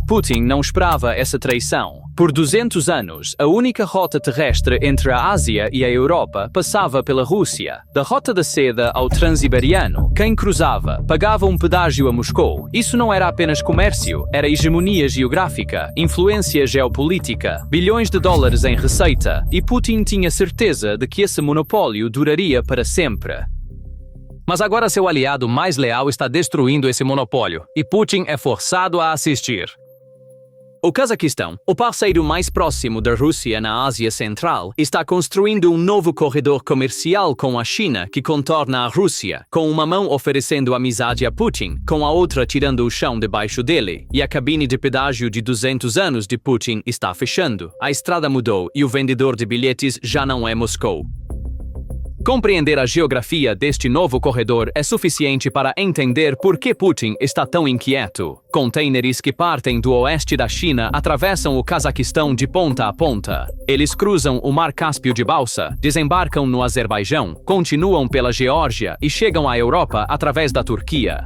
Putin não esperava essa traição. Por 200 anos, a única rota terrestre entre a Ásia e a Europa passava pela Rússia. Da Rota da Seda ao Transiberiano, quem cruzava pagava um pedágio a Moscou. Isso não era apenas comércio, era hegemonia geográfica, influência geopolítica, bilhões de dólares em receita, e Putin tinha certeza de que esse monopólio duraria para sempre. Mas agora seu aliado mais leal está destruindo esse monopólio, e Putin é forçado a assistir. O Cazaquistão, o parceiro mais próximo da Rússia na Ásia Central, está construindo um novo corredor comercial com a China que contorna a Rússia, com uma mão oferecendo amizade a Putin, com a outra tirando o chão debaixo dele, e a cabine de pedágio de 200 anos de Putin está fechando. A estrada mudou e o vendedor de bilhetes já não é Moscou. Compreender a geografia deste novo corredor é suficiente para entender por que Putin está tão inquieto. Contêineres que partem do oeste da China atravessam o Cazaquistão de ponta a ponta. Eles cruzam o Mar Cáspio de balsa, desembarcam no Azerbaijão, continuam pela Geórgia e chegam à Europa através da Turquia.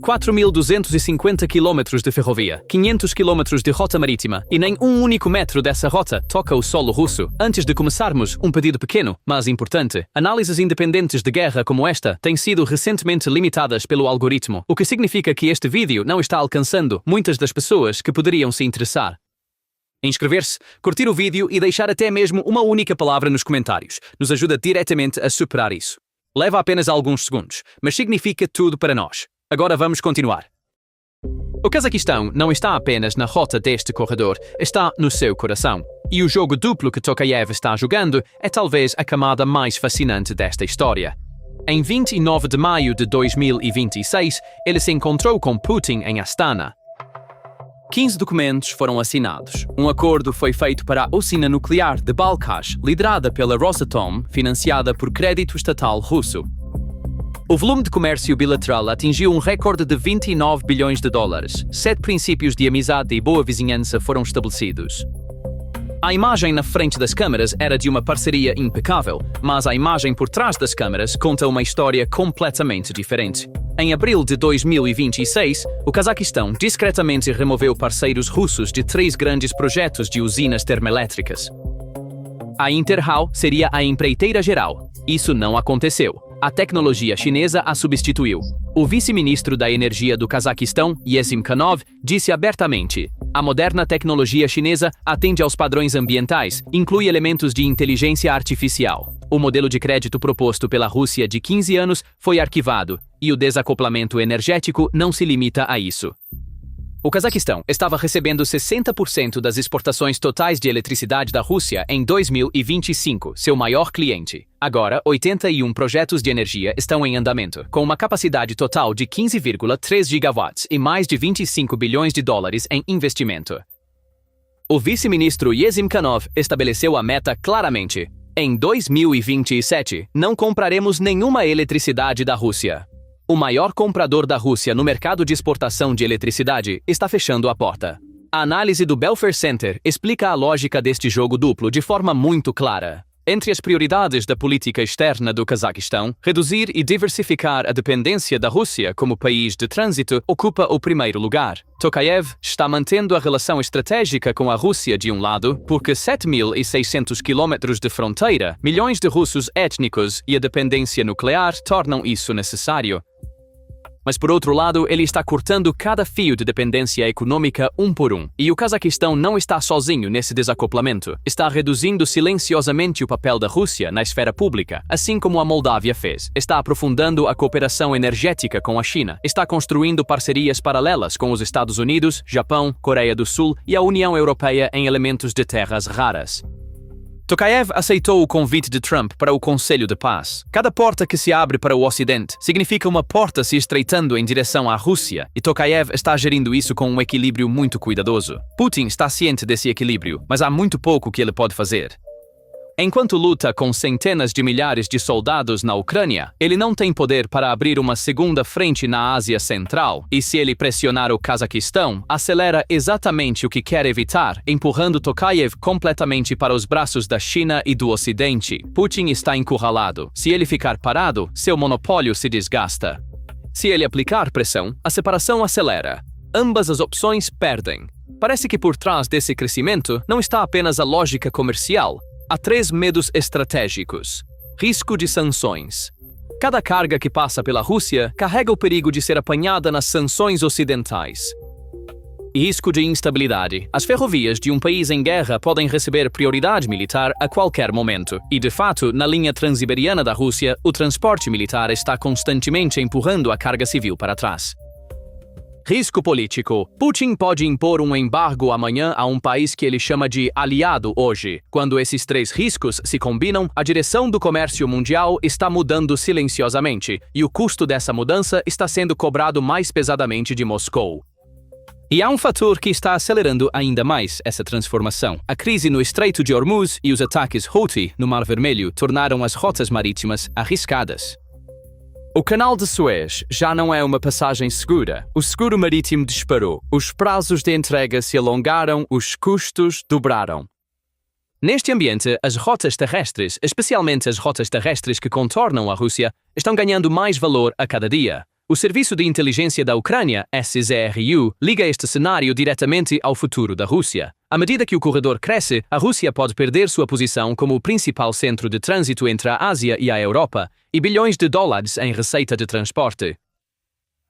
4.250 quilômetros de ferrovia, 500 quilômetros de rota marítima, e nem um único metro dessa rota toca o solo russo. Antes de começarmos, um pedido pequeno, mas importante. Análises independentes de guerra como esta têm sido recentemente limitadas pelo algoritmo, o que significa que este vídeo não está alcançando muitas das pessoas que poderiam se interessar. Inscrever-se, curtir o vídeo e deixar até mesmo uma única palavra nos comentários nos ajuda diretamente a superar isso. Leva apenas alguns segundos, mas significa tudo para nós. Agora vamos continuar. O Cazaquistão não está apenas na rota deste corredor, está no seu coração. E o jogo duplo que Tokayev está jogando é talvez a camada mais fascinante desta história. Em 29 de maio de 2026, ele se encontrou com Putin em Astana. 15 documentos foram assinados. Um acordo foi feito para a usina nuclear de Balkhash, liderada pela Rosatom, financiada por crédito estatal russo. O volume de comércio bilateral atingiu um recorde de 29 bilhões de dólares. 7 princípios de amizade e boa vizinhança foram estabelecidos. A imagem na frente das câmaras era de uma parceria impecável, mas a imagem por trás das câmaras conta uma história completamente diferente. Em abril de 2026, o Cazaquistão discretamente removeu parceiros russos de 3 grandes projetos de usinas termoelétricas. A Interhal seria a empreiteira geral. Isso não aconteceu. A tecnologia chinesa a substituiu. O vice-ministro da Energia do Cazaquistão, Yezimkhanov, disse abertamente: a moderna tecnologia chinesa atende aos padrões ambientais, inclui elementos de inteligência artificial. O modelo de crédito proposto pela Rússia de 15 anos foi arquivado, e o desacoplamento energético não se limita a isso. O Cazaquistão estava recebendo 60% das exportações totais de eletricidade da Rússia em 2025, seu maior cliente. Agora, 81 projetos de energia estão em andamento, com uma capacidade total de 15,3 gigawatts e mais de 25 bilhões de dólares em investimento. O vice-ministro Yezimkhanov estabeleceu a meta claramente: em 2027, não compraremos nenhuma eletricidade da Rússia. O maior comprador da Rússia no mercado de exportação de eletricidade está fechando a porta. A análise do Belfer Center explica a lógica deste jogo duplo de forma muito clara. Entre as prioridades da política externa do Cazaquistão, reduzir e diversificar a dependência da Rússia como país de trânsito ocupa o primeiro lugar. Tokayev está mantendo a relação estratégica com a Rússia de um lado, porque 7.600 quilômetros de fronteira, milhões de russos étnicos e a dependência nuclear tornam isso necessário. Mas por outro lado, ele está cortando cada fio de dependência econômica um por um. E o Cazaquistão não está sozinho nesse desacoplamento. Está reduzindo silenciosamente o papel da Rússia na esfera pública, assim como a Moldávia fez. Está aprofundando a cooperação energética com a China. Está construindo parcerias paralelas com os Estados Unidos, Japão, Coreia do Sul e a União Europeia em elementos de terras raras. Tokayev aceitou o convite de Trump para o Conselho de Paz. Cada porta que se abre para o Ocidente significa uma porta se estreitando em direção à Rússia, e Tokayev está gerindo isso com um equilíbrio muito cuidadoso. Putin está ciente desse equilíbrio, mas há muito pouco que ele pode fazer. Enquanto luta com centenas de milhares de soldados na Ucrânia, ele não tem poder para abrir uma segunda frente na Ásia Central, e se ele pressionar o Cazaquistão, acelera exatamente o que quer evitar, empurrando Tokayev completamente para os braços da China e do Ocidente. Putin está encurralado. Se ele ficar parado, seu monopólio se desgasta. Se ele aplicar pressão, a separação acelera. ambas as opções perdem. Parece que por trás desse crescimento não está apenas a lógica comercial. Há 3 medos estratégicos. Risco de sanções. Cada carga que passa pela Rússia carrega o perigo de ser apanhada nas sanções ocidentais. Risco de instabilidade. As ferrovias de um país em guerra podem receber prioridade militar a qualquer momento. E, de fato, na linha transiberiana da Rússia, o transporte militar está constantemente empurrando a carga civil para trás. Risco político. Putin pode impor um embargo amanhã a um país que ele chama de aliado hoje. Quando esses 3 riscos se combinam, a direção do comércio mundial está mudando silenciosamente, e o custo dessa mudança está sendo cobrado mais pesadamente de Moscou. E há um fator que está acelerando ainda mais essa transformação. A crise no Estreito de Hormuz e os ataques Houthi no Mar Vermelho tornaram as rotas marítimas arriscadas. O Canal de Suez já não é uma passagem segura. O seguro marítimo disparou, os prazos de entrega se alongaram, os custos dobraram. Neste ambiente, as rotas terrestres, especialmente as rotas terrestres que contornam a Rússia, estão ganhando mais valor a cada dia. O Serviço de Inteligência da Ucrânia, SZRU, liga este cenário diretamente ao futuro da Rússia. À medida que o corredor cresce, a Rússia pode perder sua posição como o principal centro de trânsito entre a Ásia e a Europa, e bilhões de dólares em receita de transporte.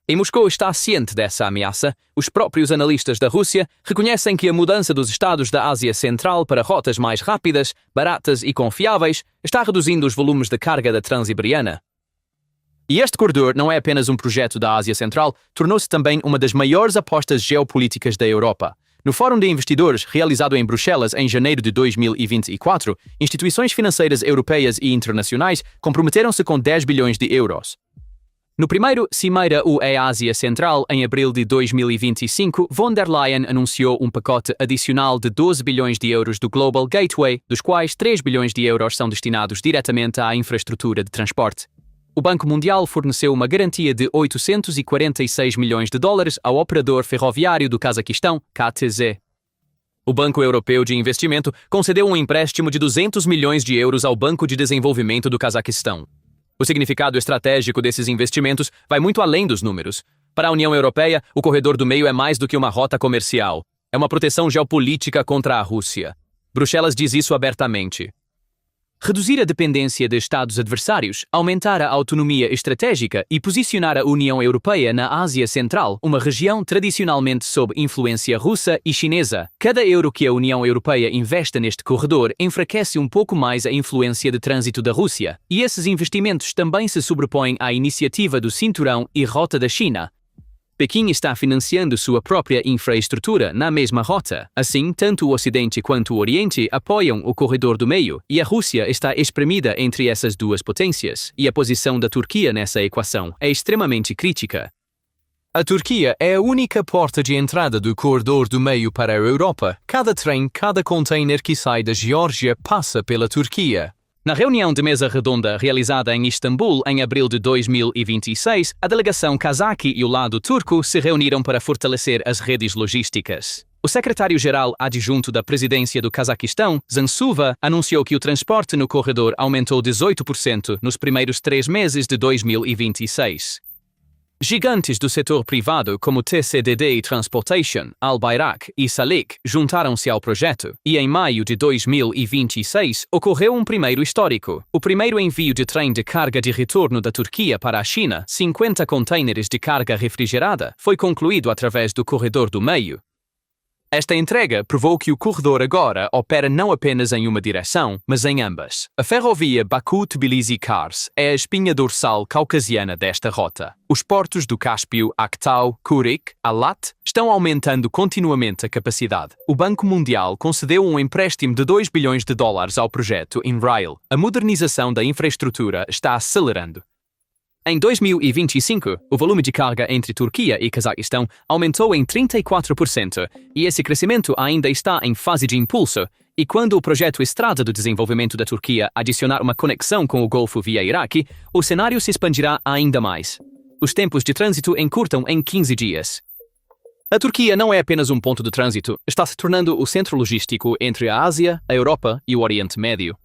E Moscou está ciente dessa ameaça. Os próprios analistas da Rússia reconhecem que a mudança dos estados da Ásia Central para rotas mais rápidas, baratas e confiáveis está reduzindo os volumes de carga da Transiberiana. E este corredor não é apenas um projeto da Ásia Central, tornou-se também uma das maiores apostas geopolíticas da Europa. No Fórum de Investidores, realizado em Bruxelas em janeiro de 2024, instituições financeiras europeias e internacionais comprometeram-se com 10 bilhões de euros. No primeiro Cimeira UE Ásia Central, em abril de 2025, von der Leyen anunciou um pacote adicional de 12 bilhões de euros do Global Gateway, dos quais 3 bilhões de euros são destinados diretamente à infraestrutura de transporte. O Banco Mundial forneceu uma garantia de 846 milhões de dólares ao operador ferroviário do Cazaquistão, KTZ. O Banco Europeu de Investimento concedeu um empréstimo de 200 milhões de euros ao Banco de Desenvolvimento do Cazaquistão. O significado estratégico desses investimentos vai muito além dos números. Para a União Europeia, o corredor do meio é mais do que uma rota comercial. É uma proteção geopolítica contra a Rússia. Bruxelas diz isso abertamente. Reduzir a dependência de Estados adversários, aumentar a autonomia estratégica e posicionar a União Europeia na Ásia Central, uma região tradicionalmente sob influência russa e chinesa. Cada euro que a União Europeia investe neste corredor enfraquece um pouco mais a influência de trânsito da Rússia, e esses investimentos também se sobrepõem à iniciativa do Cinturão e Rota da China. Pequim está financiando sua própria infraestrutura na mesma rota. Assim, tanto o Ocidente quanto o Oriente apoiam o corredor do meio, e a Rússia está espremida entre essas duas potências, e a posição da Turquia nessa equação é extremamente crítica. A Turquia é a única porta de entrada do corredor do meio para a Europa. Cada trem, cada container que sai da Geórgia passa pela Turquia. Na reunião de mesa redonda realizada em Istambul em abril de 2026, a delegação cazaque e o lado turco se reuniram para fortalecer as redes logísticas. O secretário-geral adjunto da presidência do Cazaquistão, Zansuva, anunciou que o transporte no corredor aumentou 18% nos primeiros 3 meses de 2026. Gigantes do setor privado como TCDD Transportation, Al Bayrak e Salik juntaram-se ao projeto, e em maio de 2026 ocorreu um primeiro histórico. O primeiro envio de trem de carga de retorno da Turquia para a China, 50 contêineres de carga refrigerada, foi concluído através do corredor do meio. Esta entrega provou que o corredor agora opera não apenas em uma direção, mas em ambas. A ferrovia Baku-Tbilisi-Kars é a espinha dorsal caucasiana desta rota. Os portos do Cáspio, Aktau, Kurik, Alat estão aumentando continuamente a capacidade. O Banco Mundial concedeu um empréstimo de 2 bilhões de dólares ao projeto InRail. A modernização da infraestrutura está acelerando. Em 2025, o volume de carga entre Turquia e Cazaquistão aumentou em 34%, e esse crescimento ainda está em fase de impulso, e quando o projeto Estrada do Desenvolvimento da Turquia adicionar uma conexão com o Golfo via Iraque, o cenário se expandirá ainda mais. Os tempos de trânsito encurtam em 15 dias. A Turquia não é apenas um ponto de trânsito, está se tornando o centro logístico entre a Ásia, a Europa e o Oriente Médio.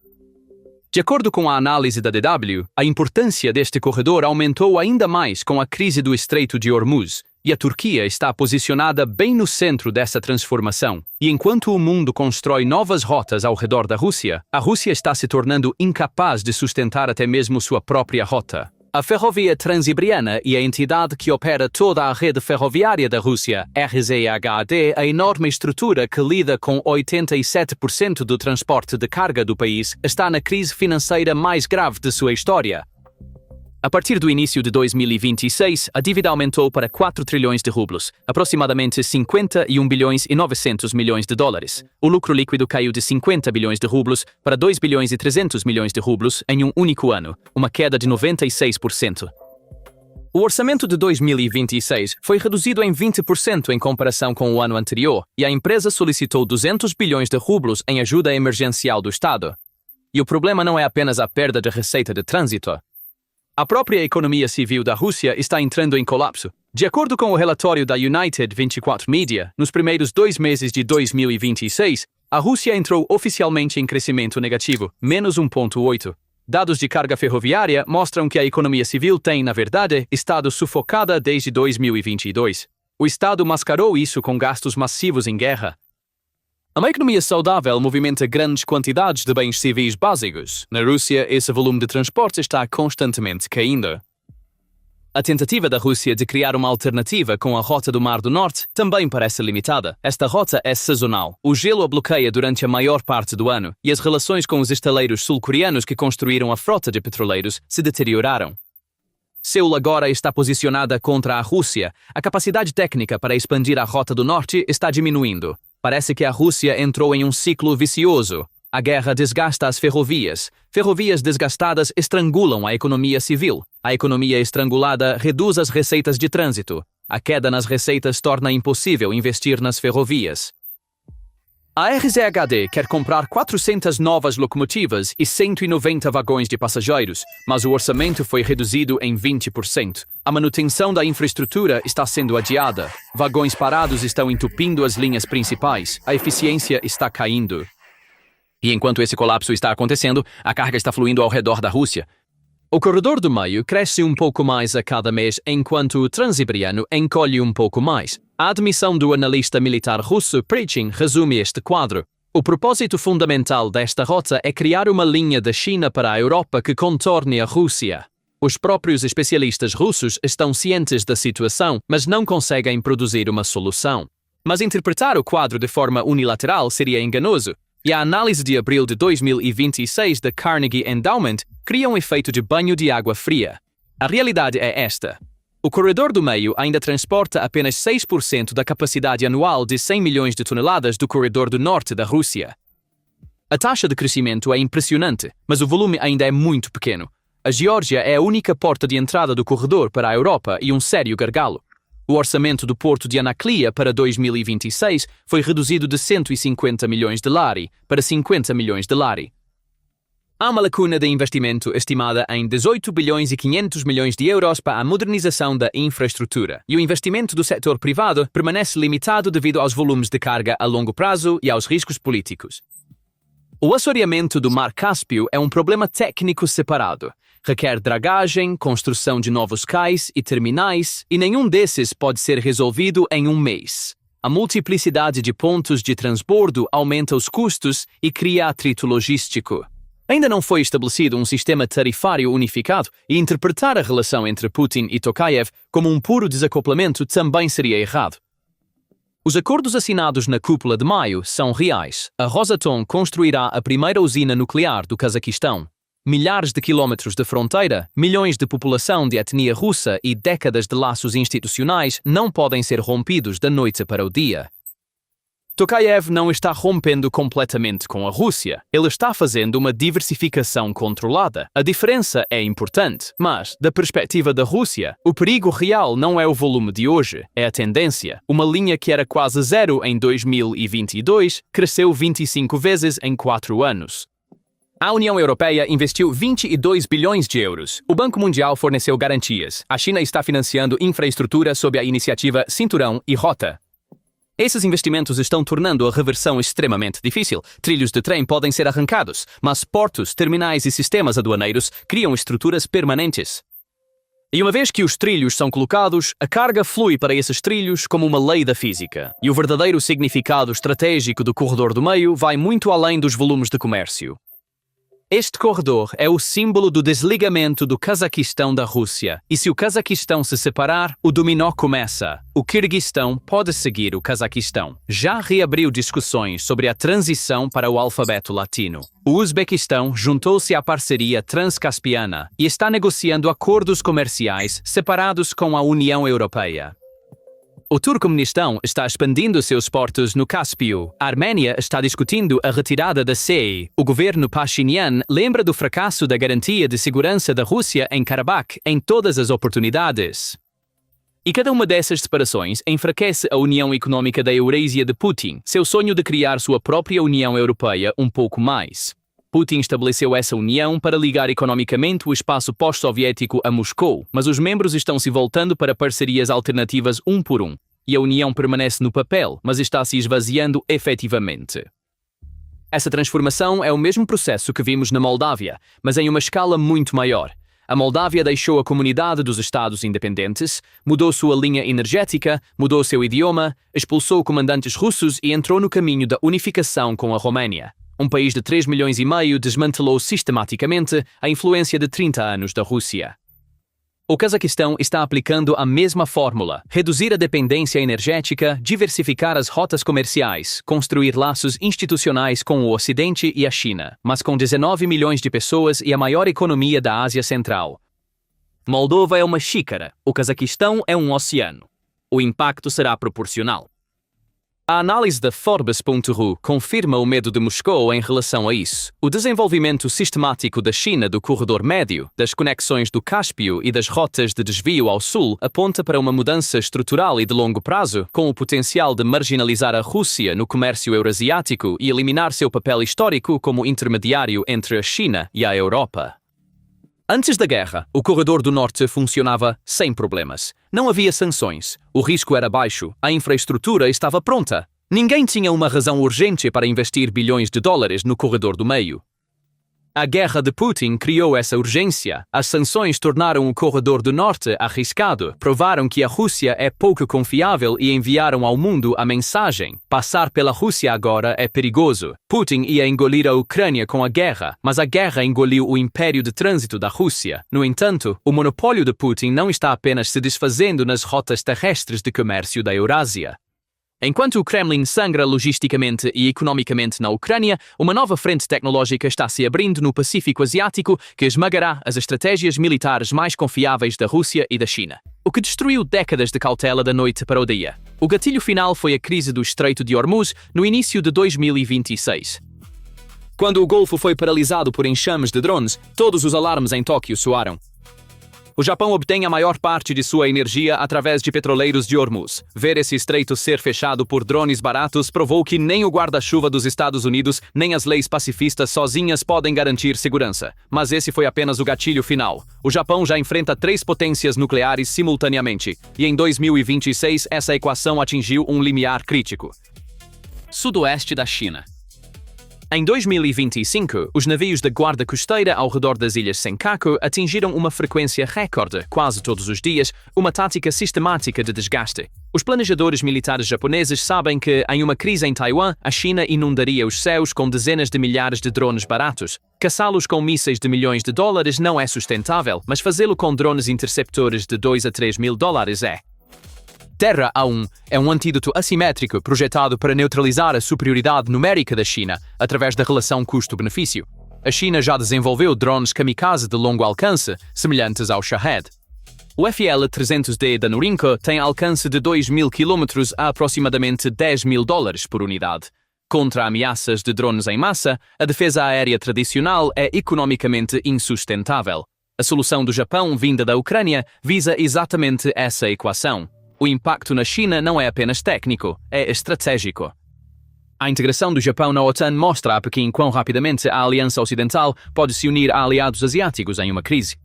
De acordo com a análise da DW, a importância deste corredor aumentou ainda mais com a crise do Estreito de Hormuz, E a Turquia está posicionada bem no centro dessa transformação. E enquanto o mundo constrói novas rotas ao redor da Rússia, a Rússia está se tornando incapaz de sustentar até mesmo sua própria rota. A Ferrovia Transibriana e a entidade que opera toda a rede ferroviária da Rússia, RZHD, a enorme estrutura que lida com 87% do transporte de carga do país, está na crise financeira mais grave de sua história. A partir do início de 2026, a dívida aumentou para 4 trilhões de rublos, aproximadamente 51 bilhões e 900 milhões de dólares. O lucro líquido caiu de 50 bilhões de rublos para 2 bilhões e 300 milhões de rublos em um único ano, uma queda de 96%. O orçamento de 2026 foi reduzido em 20% em comparação com o ano anterior, e a empresa solicitou 200 bilhões de rublos em ajuda emergencial do Estado. E o problema não é apenas a perda de receita de trânsito. A própria economia civil da Rússia está entrando em colapso. De acordo com o relatório da United 24 Media, nos primeiros 2 meses de 2026, a Rússia entrou oficialmente em crescimento negativo, menos 1,8. Dados de carga ferroviária mostram que a economia civil tem, na verdade, estado sufocada desde 2022. O Estado mascarou isso com gastos massivos em guerra. Uma economia saudável movimenta grandes quantidades de bens civis básicos. Na Rússia, esse volume de transporte está constantemente caindo. A tentativa da Rússia de criar uma alternativa com a Rota do Mar do Norte também parece limitada. Esta rota é sazonal. O gelo a bloqueia durante a maior parte do ano, e as relações com os estaleiros sul-coreanos que construíram a frota de petroleiros se deterioraram. Seul agora está posicionada contra a Rússia. A capacidade técnica para expandir a Rota do Norte está diminuindo. Parece que a Rússia entrou em um ciclo vicioso. A guerra desgasta as ferrovias. Ferrovias desgastadas estrangulam a economia civil. A economia estrangulada reduz as receitas de trânsito. A queda nas receitas torna impossível investir nas ferrovias. A RZHD quer comprar 400 novas locomotivas e 190 vagões de passageiros, mas o orçamento foi reduzido em 20%. A manutenção da infraestrutura está sendo adiada. Vagões parados estão entupindo as linhas principais. A eficiência está caindo. E enquanto esse colapso está acontecendo, a carga está fluindo ao redor da Rússia. O corredor do meio cresce um pouco mais a cada mês, enquanto o Transibriano encolhe um pouco mais. A admissão do analista militar russo Prichin resume este quadro. O propósito fundamental desta rota é criar uma linha da China para a Europa que contorne a Rússia. Os próprios especialistas russos estão cientes da situação, mas não conseguem produzir uma solução. Mas interpretar o quadro de forma unilateral seria enganoso, e a análise de abril de 2026 da Carnegie Endowment cria um efeito de banho de água fria. A realidade é esta. O corredor do meio ainda transporta apenas 6% da capacidade anual de 100 milhões de toneladas do corredor do norte da Rússia. A taxa de crescimento é impressionante, mas o volume ainda é muito pequeno. A Geórgia é a única porta de entrada do corredor para a Europa e um sério gargalo. O orçamento do porto de Anaclia para 2026 foi reduzido de 150 milhões de lari para 50 milhões de lari. Há uma lacuna de investimento estimada em 18 bilhões e 500 milhões de euros para a modernização da infraestrutura, e o investimento do setor privado permanece limitado devido aos volumes de carga a longo prazo e aos riscos políticos. O assoreamento do Mar Cáspio é um problema técnico separado. Requer dragagem, construção de novos cais e terminais, e nenhum desses pode ser resolvido em um mês. A multiplicidade de pontos de transbordo aumenta os custos e cria atrito logístico. Ainda não foi estabelecido um sistema tarifário unificado, e interpretar a relação entre Putin e Tokayev como um puro desacoplamento também seria errado. Os acordos assinados na cúpula de maio são reais. A Rosatom construirá a primeira usina nuclear do Cazaquistão. Milhares de quilômetros de fronteira, milhões de população de etnia russa e décadas de laços institucionais não podem ser rompidos da noite para o dia. Tokayev não está rompendo completamente com a Rússia. Ele está fazendo uma diversificação controlada. A diferença é importante, mas, da perspectiva da Rússia, o perigo real não é o volume de hoje, é a tendência. Uma linha que era quase zero em 2022 cresceu 25 vezes em 4 anos. A União Europeia investiu 22 bilhões de euros. O Banco Mundial forneceu garantias. A China está financiando infraestrutura sob a iniciativa Cinturão e Rota. Esses investimentos estão tornando a reversão extremamente difícil. Trilhos de trem podem ser arrancados, mas portos, terminais e sistemas aduaneiros criam estruturas permanentes. E uma vez que os trilhos são colocados, a carga flui para esses trilhos como uma lei da física. E o verdadeiro significado estratégico do corredor do meio vai muito além dos volumes de comércio. Este corredor é o símbolo do desligamento do Cazaquistão da Rússia. E se o Cazaquistão se separar, o dominó começa. O Quirguistão pode seguir o Cazaquistão. Já reabriu discussões sobre a transição para o alfabeto latino. O Uzbequistão juntou-se à parceria transcaspiana e está negociando acordos comerciais separados com a União Europeia. O Turcomenistão está expandindo seus portos no Cáspio. A Arménia está discutindo a retirada da CEI. O governo Pashinyan lembra do fracasso da garantia de segurança da Rússia em Karabakh em todas as oportunidades. E cada uma dessas separações enfraquece a União Econômica da Eurásia de Putin, seu sonho de criar sua própria União Europeia um pouco mais. Putin estabeleceu essa união para ligar economicamente o espaço pós-soviético a Moscou, mas os membros estão se voltando para parcerias alternativas um por um, e a união permanece no papel, mas está se esvaziando efetivamente. Essa transformação é o mesmo processo que vimos na Moldávia, mas em uma escala muito maior. A Moldávia deixou a comunidade dos Estados independentes, mudou sua linha energética, mudou seu idioma, expulsou comandantes russos e entrou no caminho da unificação com a Romênia. Um país de 3,5 milhões desmantelou sistematicamente a influência de 30 anos da Rússia. O Cazaquistão está aplicando a mesma fórmula: reduzir a dependência energética, diversificar as rotas comerciais, construir laços institucionais com o Ocidente e a China, mas com 19 milhões de pessoas e a maior economia da Ásia Central. Moldova é uma xícara, o Cazaquistão é um oceano. O impacto será proporcional. A análise da Forbes.ru confirma o medo de Moscou em relação a isso. O desenvolvimento sistemático da China do corredor médio, das conexões do Cáspio e das rotas de desvio ao sul aponta para uma mudança estrutural e de longo prazo, com o potencial de marginalizar a Rússia no comércio eurasiático e eliminar seu papel histórico como intermediário entre a China e a Europa. Antes da guerra, o corredor do norte funcionava sem problemas. Não havia sanções, o risco era baixo, a infraestrutura estava pronta. Ninguém tinha uma razão urgente para investir bilhões de dólares no corredor do meio. A guerra de Putin criou essa urgência. As sanções tornaram o corredor do norte arriscado, provaram que a Rússia é pouco confiável e enviaram ao mundo a mensagem: passar pela Rússia agora é perigoso. Putin ia engolir a Ucrânia com a guerra, mas a guerra engoliu o império de trânsito da Rússia. No entanto, o monopólio de Putin não está apenas se desfazendo nas rotas terrestres de comércio da Eurásia. Enquanto o Kremlin sangra logisticamente e economicamente na Ucrânia, uma nova frente tecnológica está se abrindo no Pacífico Asiático que esmagará as estratégias militares mais confiáveis da Rússia e da China. O que destruiu décadas de cautela da noite para o dia. O gatilho final foi a crise do Estreito de Hormuz no início de 2026. Quando o Golfo foi paralisado por enxames de drones, todos os alarmes em Tóquio soaram. O Japão obtém a maior parte de sua energia através de petroleiros de Hormuz. Ver esse estreito ser fechado por drones baratos provou que nem o guarda-chuva dos Estados Unidos, nem as leis pacifistas sozinhas podem garantir segurança. Mas esse foi apenas o gatilho final. O Japão já enfrenta 3 potências nucleares simultaneamente, e em 2026 essa equação atingiu um limiar crítico. Sudoeste da China. Em 2025, os navios da guarda costeira ao redor das ilhas Senkaku atingiram uma frequência recorde, quase todos os dias, uma tática sistemática de desgaste. Os planejadores militares japoneses sabem que, em uma crise em Taiwan, a China inundaria os céus com dezenas de milhares de drones baratos. Caçá-los com mísseis de milhões de dólares não é sustentável, mas fazê-lo com drones interceptores de 2 a 3 mil dólares é. Terra A1 é um antídoto assimétrico projetado para neutralizar a superioridade numérica da China através da relação custo-benefício. A China já desenvolveu drones kamikaze de longo alcance, semelhantes ao Shahed. O FL-300D da Norinco tem alcance de 2.000 km a aproximadamente 10 mil dólares por unidade. Contra ameaças de drones em massa, a defesa aérea tradicional é economicamente insustentável. A solução do Japão, vinda da Ucrânia, visa exatamente essa equação. O impacto na China não é apenas técnico, é estratégico. A integração do Japão na OTAN mostra a Pequim quão rapidamente a Aliança Ocidental pode se unir a aliados asiáticos em uma crise.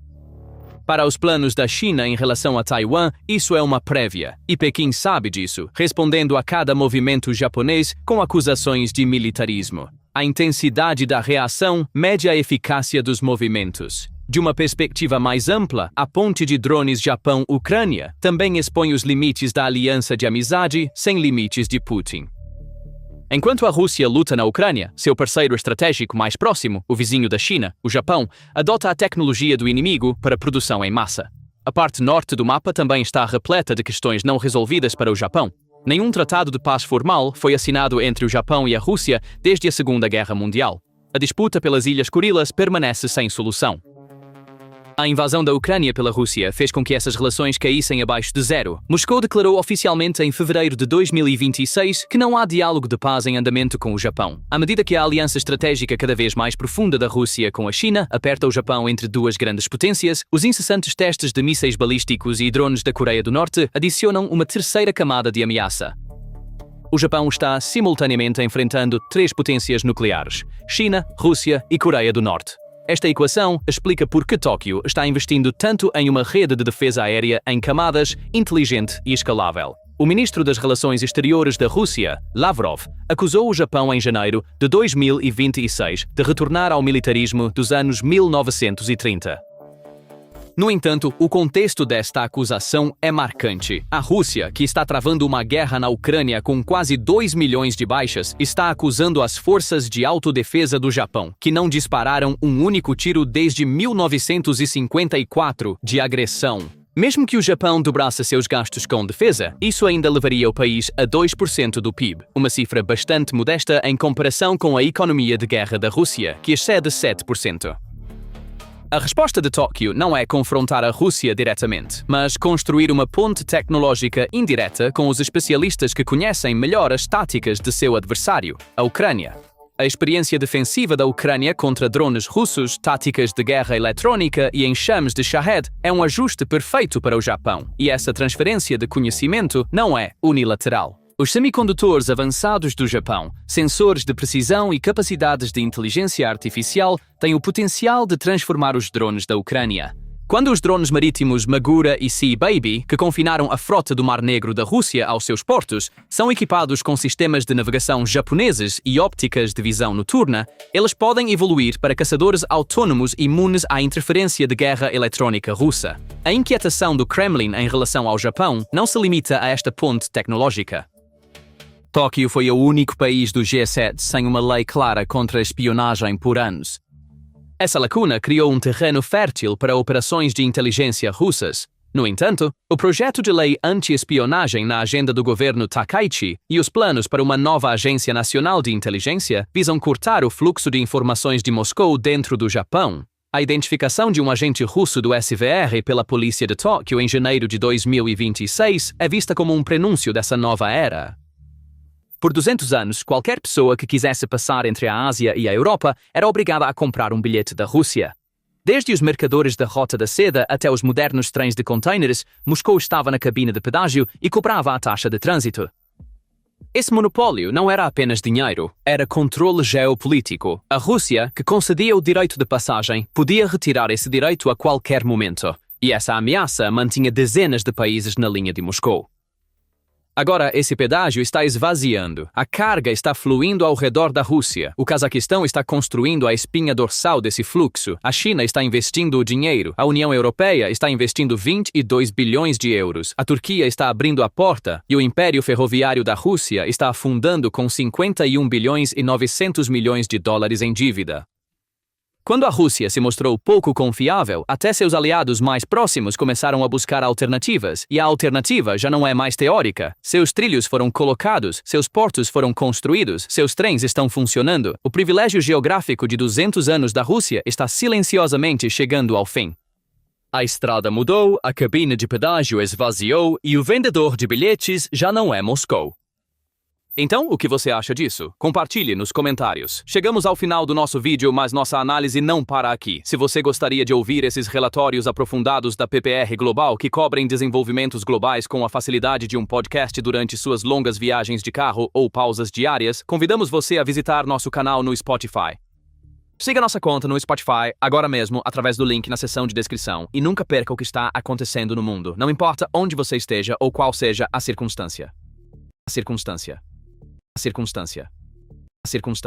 Para os planos da China em relação a Taiwan, isso é uma prévia, e Pequim sabe disso, respondendo a cada movimento japonês com acusações de militarismo. A intensidade da reação mede a eficácia dos movimentos. De uma perspectiva mais ampla, a ponte de drones Japão-Ucrânia também expõe os limites da aliança de amizade sem limites de Putin. Enquanto a Rússia luta na Ucrânia, seu parceiro estratégico mais próximo, o vizinho da China, o Japão, adota a tecnologia do inimigo para produção em massa. A parte norte do mapa também está repleta de questões não resolvidas para o Japão. Nenhum tratado de paz formal foi assinado entre o Japão e a Rússia desde a Segunda Guerra Mundial. A disputa pelas Ilhas Kurilas permanece sem solução. A invasão da Ucrânia pela Rússia fez com que essas relações caíssem abaixo de zero. Moscou declarou oficialmente em fevereiro de 2026 que não há diálogo de paz em andamento com o Japão. À medida que a aliança estratégica cada vez mais profunda da Rússia com a China aperta o Japão entre duas grandes potências, os incessantes testes de mísseis balísticos e drones da Coreia do Norte adicionam uma terceira camada de ameaça. O Japão está simultaneamente enfrentando três potências nucleares: China, Rússia e Coreia do Norte. Esta equação explica por que Tóquio está investindo tanto em uma rede de defesa aérea em camadas, inteligente e escalável. O ministro das Relações Exteriores da Rússia, Lavrov, acusou o Japão em janeiro de 2026 de retornar ao militarismo dos anos 1930. No entanto, o contexto desta acusação é marcante. A Rússia, que está travando uma guerra na Ucrânia com quase 2 milhões de baixas, está acusando as forças de autodefesa do Japão, que não dispararam um único tiro desde 1954, de agressão. Mesmo que o Japão dobrasse seus gastos com defesa, isso ainda levaria o país a 2% do PIB, uma cifra bastante modesta em comparação com a economia de guerra da Rússia, que excede 7%. A resposta de Tóquio não é confrontar a Rússia diretamente, mas construir uma ponte tecnológica indireta com os especialistas que conhecem melhor as táticas de seu adversário, a Ucrânia. A experiência defensiva da Ucrânia contra drones russos, táticas de guerra eletrônica e enxames de Shahed é um ajuste perfeito para o Japão, e essa transferência de conhecimento não é unilateral. Os semicondutores avançados do Japão, sensores de precisão e capacidades de inteligência artificial têm o potencial de transformar os drones da Ucrânia. Quando os drones marítimos Magura e Sea Baby, que confinaram a frota do Mar Negro da Rússia aos seus portos, são equipados com sistemas de navegação japoneses e ópticas de visão noturna, eles podem evoluir para caçadores autônomos imunes à interferência de guerra eletrônica russa. A inquietação do Kremlin em relação ao Japão não se limita a esta ponte tecnológica. Tóquio foi o único país do G7 sem uma lei clara contra a espionagem por anos. Essa lacuna criou um terreno fértil para operações de inteligência russas. No entanto, o projeto de lei anti-espionagem na agenda do governo Takaichi e os planos para uma nova Agência Nacional de Inteligência visam cortar o fluxo de informações de Moscou dentro do Japão. A identificação de um agente russo do SVR pela polícia de Tóquio em janeiro de 2026 é vista como um prenúncio dessa nova era. Por 200 anos, qualquer pessoa que quisesse passar entre a Ásia e a Europa era obrigada a comprar um bilhete da Rússia. Desde os mercadores da Rota da Seda até os modernos trens de containers, Moscou estava na cabine de pedágio e cobrava a taxa de trânsito. Esse monopólio não era apenas dinheiro, era controle geopolítico. A Rússia, que concedia o direito de passagem, podia retirar esse direito a qualquer momento. E essa ameaça mantinha dezenas de países na linha de Moscou. Agora, esse pedágio está esvaziando. A carga está fluindo ao redor da Rússia. O Cazaquistão está construindo a espinha dorsal desse fluxo. A China está investindo o dinheiro. A União Europeia está investindo 22 bilhões de euros. A Turquia está abrindo a porta. E o Império Ferroviário da Rússia está afundando com 51 bilhões e 900 milhões de dólares em dívida. Quando a Rússia se mostrou pouco confiável, até seus aliados mais próximos começaram a buscar alternativas, e a alternativa já não é mais teórica. Seus trilhos foram colocados, seus portos foram construídos, seus trens estão funcionando. O privilégio geográfico de 200 anos da Rússia está silenciosamente chegando ao fim. A estrada mudou, a cabine de pedágio esvaziou e o vendedor de bilhetes já não é Moscou. Então, o que você acha disso? Compartilhe nos comentários. Chegamos ao final do nosso vídeo, mas nossa análise não para aqui. Se você gostaria de ouvir esses relatórios aprofundados da PPR Global que cobrem desenvolvimentos globais com a facilidade de um podcast durante suas longas viagens de carro ou pausas diárias, convidamos você a visitar nosso canal no Spotify. Siga nossa conta no Spotify agora mesmo através do link na seção de descrição e nunca perca o que está acontecendo no mundo. Não importa onde você esteja ou qual seja a circunstância. A circunstância.